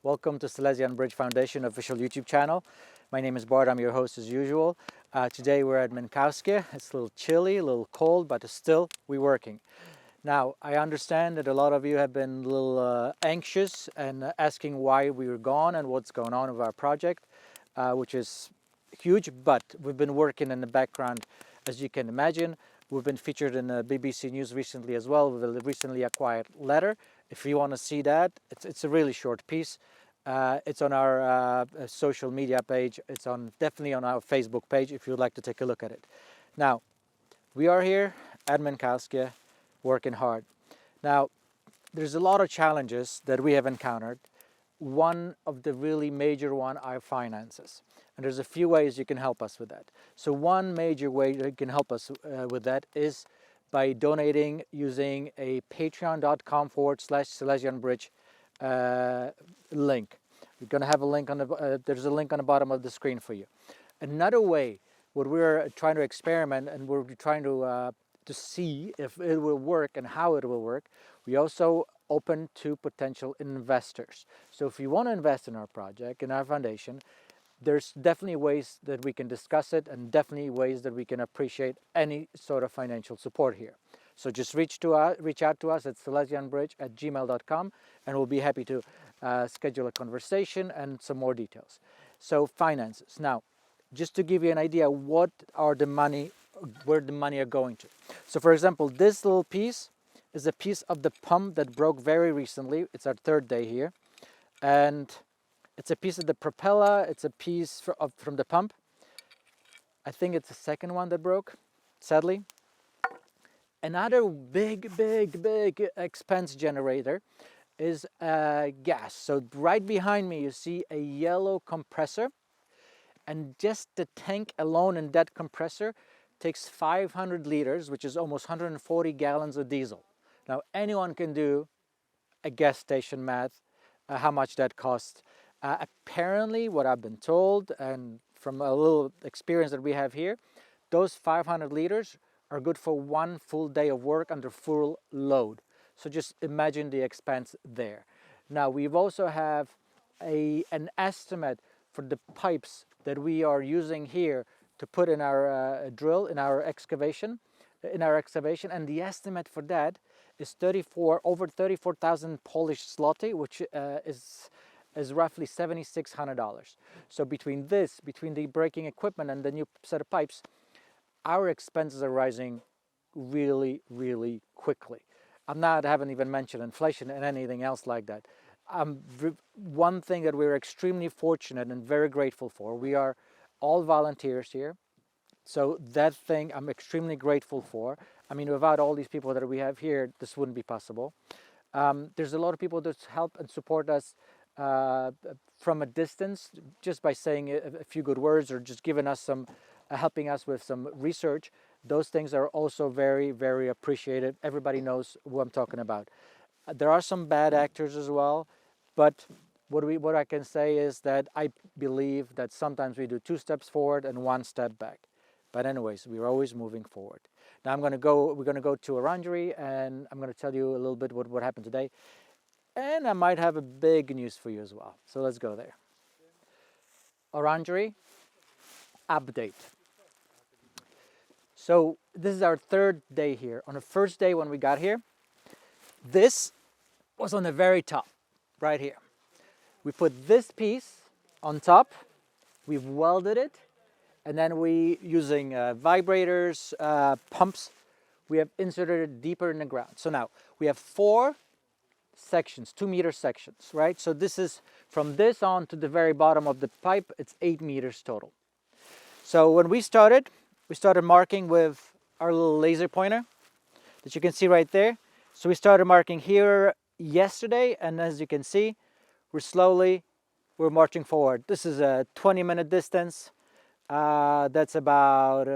Welcome to Silesian Bridge Foundation official YouTube channel. My name is Bart, I'm your host as usual. Today we're at Minkowski. It's a little chilly, a little cold, but still we're working. Now, I understand that a lot of you have been a little anxious and asking why we were gone and what's going on with our project, which is huge, but we've been working in the background, as you can imagine. We've been featured in the BBC News recently as well with a recently acquired letter. If you want to see that, it's a really short piece. It's on our social media page. It's definitely on our Facebook page if you'd like to take a look at it. Now, we are here at Minkowski working hard. Now, there's a lot of challenges that we have encountered. One of the really major one are finances. And there's a few ways you can help us with that. So one major way you can help us with that is by donating using a patreon.com/SilesianBridge link. We're going to have a link on there's a link on the bottom of the screen for you. Another way, what we're trying to experiment and we're trying to see if it will work and how it will work, we also open to potential investors. So if you want to invest in our project, in our foundation, there's definitely ways that we can discuss it and definitely ways that we can appreciate any sort of financial support here. So just reach out to us at silesianbridge@gmail.com and we'll be happy to schedule a conversation and some more details. So finances. Now, just to give you an idea where the money are going to. So for example, this little piece is a piece of the pump that broke very recently. It's our third day here. And it's a piece of the propeller, it's a piece from the pump. I think it's the second one that broke, sadly. Another big expense generator is gas. So right behind me you see a yellow compressor, and just the tank alone in that compressor takes 500 liters, which is almost 140 gallons of diesel. Now anyone can do a gas station math, how much that costs. Apparently, what I've been told, and from a little experience that we have here, those 500 liters are good for one full day of work under full load. So just imagine the expense there. Now, we've also have an estimate for the pipes that we are using here to put in our drill, in our excavation, and the estimate for that is over 34,000 Polish zloty, which is roughly $7,600. So between the braking equipment and the new set of pipes, our expenses are rising really quickly. I haven't even mentioned inflation and anything else like that. One thing that we're extremely fortunate and very grateful for, we are all volunteers here. So that thing I'm extremely grateful for. I mean, without all these people that we have here, this wouldn't be possible. There's a lot of people that help and support us from a distance, just by saying a few good words or just giving us some, helping us with some research. Those things are also very appreciated. Everybody knows who I'm talking about. There are some bad actors as well, but what I can say is that I believe that sometimes we do 2 steps forward and 1 step back. But anyways, we're always moving forward. Now we're going to go to Orangery and I'm going to tell you a little bit what happened today. And I might have a big news for you as well. So let's go there. Orangery update. So this is our third day here. On the first day when we got here, this was on the very top, right here. We put this piece on top, we've welded it, and then using vibrators, pumps, we have inserted it deeper in the ground. So now we have 4 sections, 2-meter sections, right? So this is from this on to the very bottom of the pipe, it's 8 meters total. So when we started marking with our little laser pointer that you can see right there. So we started marking here yesterday, and as you can see, we're marching forward. This is a 20-minute distance. That's about,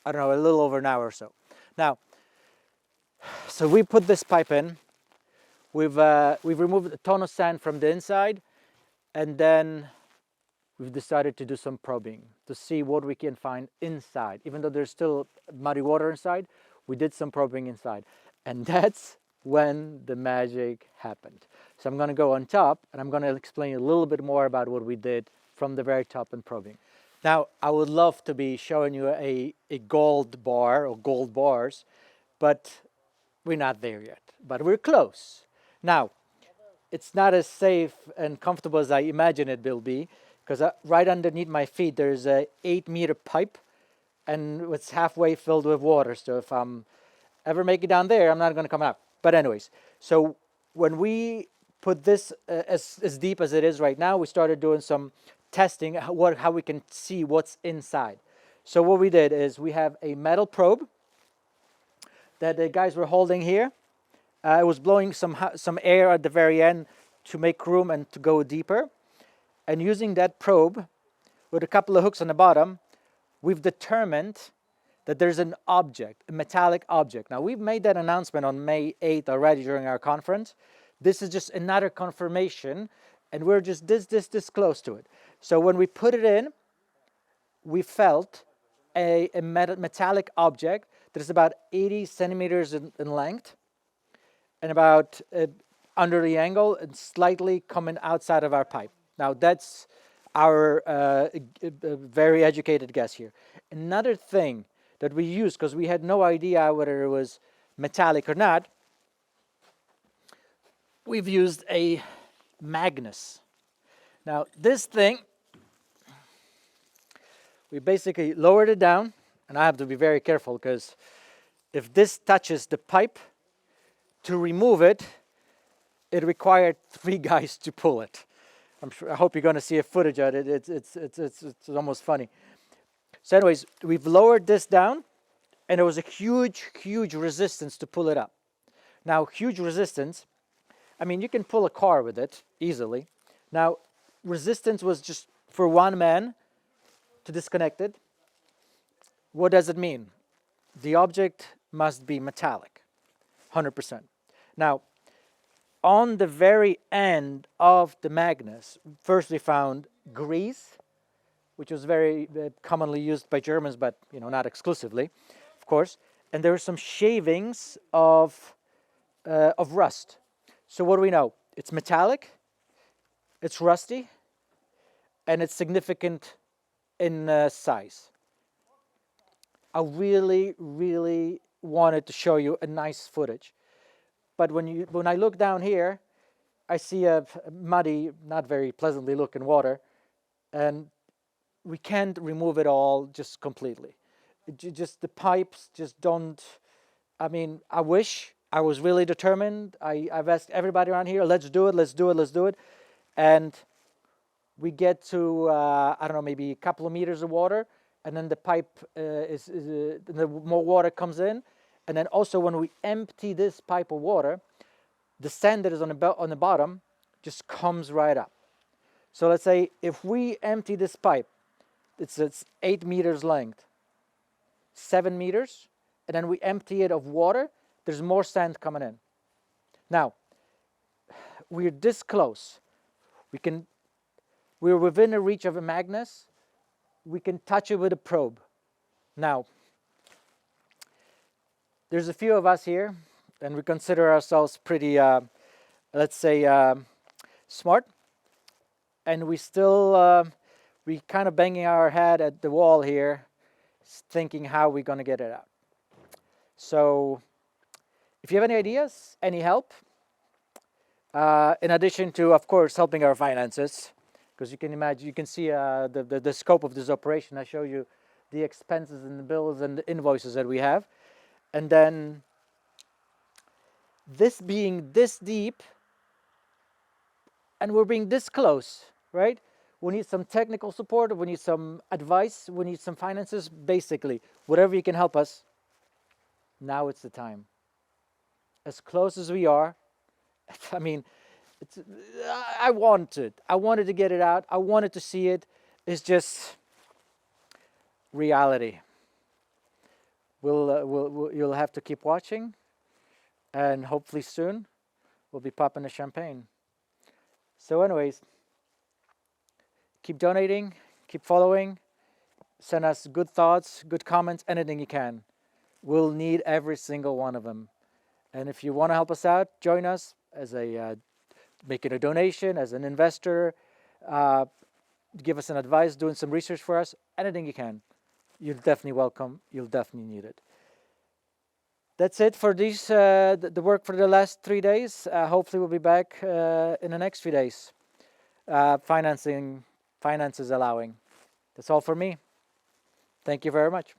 I don't know, a little over an hour or so. Now, so we put this pipe in. We've removed a ton of sand from the inside, and then we've decided to do some probing to see what we can find inside. Even though there's still muddy water inside, we did some probing inside. And that's when the magic happened. So I'm going to go on top and I'm going to explain a little bit more about what we did from the very top and probing. Now, I would love to be showing you a gold bar or gold bars, but we're not there yet, but we're close. Now, it's not as safe and comfortable as I imagine it will be, because right underneath my feet there's a 8-meter pipe and it's halfway filled with water. So if I'm ever make it down there, I'm not going to come out. But anyways, so when we put this as deep as it is right now, we started doing some testing how we can see what's inside. So what we did is we have a metal probe that the guys were holding here. It was blowing some air at the very end to make room and to go deeper. And using that probe with a couple of hooks on the bottom, we've determined that there's an object, a metallic object. Now, we've made that announcement on May 8th already during our conference. This is just another confirmation, and we're just this close to it. So when we put it in, we felt a metallic object that is about 80 centimeters in length and about under the angle and slightly coming outside of our pipe. Now, that's our very educated guess here. Another thing that we used, because we had no idea whether it was metallic or not, we've used a magnet. Now, this thing, we basically lowered it down, and I have to be very careful because if this touches the pipe, to remove it, it required 3 guys to pull it. I hope you're going to see a footage of it. It's almost funny. So anyways, we've lowered this down, and there was a huge resistance to pull it up. Now, huge resistance, I mean, you can pull a car with it easily. Now, resistance was just for one man to disconnect it. What does it mean? The object must be metallic, 100%. Now, on the very end of the magnet, first we found grease, which was very commonly used by Germans, but not exclusively, of course. And there were some shavings of rust. So what do we know? It's metallic, it's rusty, and it's significant in size. I really wanted to show you a nice footage. But when I look down here, I see a muddy, not very pleasantly looking water, and we can't remove it all just completely. Just the pipes just don't. I mean, I wish I was really determined. I've asked everybody around here, let's do it, and we get to I don't know, maybe a couple of meters of water, and then the pipe the more water comes in. And then also when we empty this pipe of water, the sand that is on the bottom just comes right up. So let's say if we empty this pipe, it's 8 meters length, 7 meters, and then we empty it of water, there's more sand coming in. Now, we're this close. We're within the reach of a magnet. We can touch it with a probe. Now, there's a few of us here, and we consider ourselves pretty, let's say, smart. And we still, we kind of banging our head at the wall here, thinking how we're going to get it out. So, if you have any ideas, any help, in addition to, of course, helping our finances, because you can imagine, you can see the scope of this operation. I show you the expenses and the bills and the invoices that we have. And then this being this deep and we're being this close, right? We need some technical support, we need some advice, we need some finances, basically. Whatever you can help us, now it's the time. As close as we are, I mean, I wanted to get it out, I wanted to see it. It's just reality. You'll have to keep watching, and hopefully soon we'll be popping the champagne. So anyways, keep donating, keep following, send us good thoughts, good comments, anything you can. We'll need every single one of them. And if you want to help us out, join us as a making a donation, as an investor, uh, give us an advice, doing some research for us, anything you can. You're definitely welcome. You'll definitely need it. That's it for these the work for the last 3 days. Hopefully we'll be back in the next few days. Finances allowing. That's all for me. Thank you very much.